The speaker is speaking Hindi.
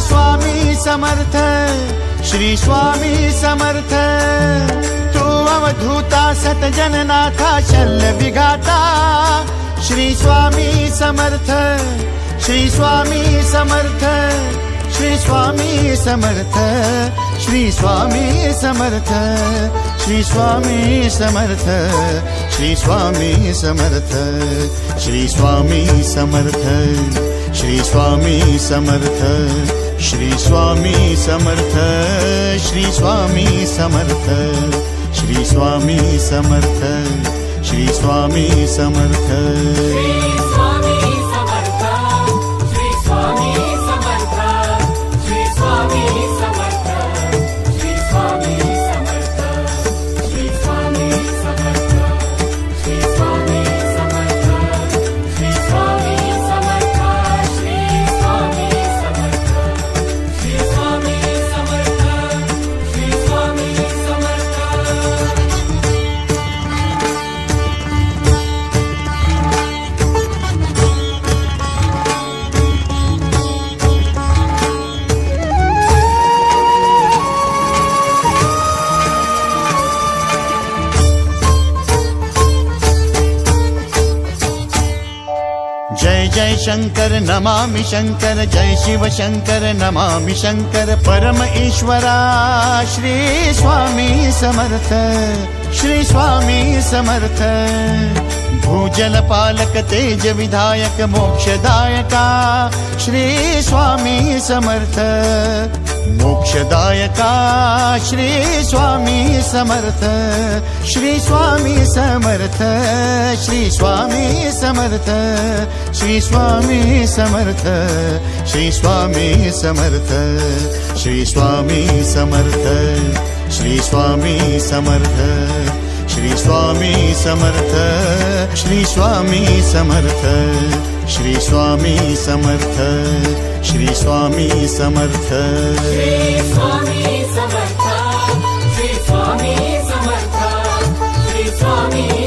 स्वामी समर्थ, श्री स्वामी समर्थ। तू अवधूता सतजननाथा शल्य विघाता, श्री स्वामी समर्थ, श्री स्वामी समर्थ, श्री स्वामी समर्थ, श्री स्वामी समर्थ, श्री स्वामी समर्थ, श्री स्वामी समर्थ, श्री स्वामी समर्थ, श्री स्वामी समर्थ, श्री स्वामी समर्थ, श्री स्वामी समर्थ, श्री स्वामी समर्थ, श्री स्वामी समर्थ। जय शंकर नमामि शंकर, जय शिव शंकर नमामि शंकर। परम ईश्वरा श्री स्वामी समर्थ, श्री स्वामी समर्थ। भूजल पालक तेज विधायक मोक्षदायका, श्री स्वामी समर्थ। मोक्षदायका श्री स्वामी समर्थ, श्री स्वामी समर्थ, श्री स्वामी समर्थ, श्री स्वामी समर्थ, श्री स्वामी समर्थ, श्री स्वामी समर्थ, श्री स्वामी समर्थ, श्री स्वामी समर्थ, श्री स्वामी समर्थ, श्री स्वामी समर्थ, श्री स्वामी समर्थ, श्री स्वामी समर्थ, श्री स्वामी समर्थ, श्री स्वामी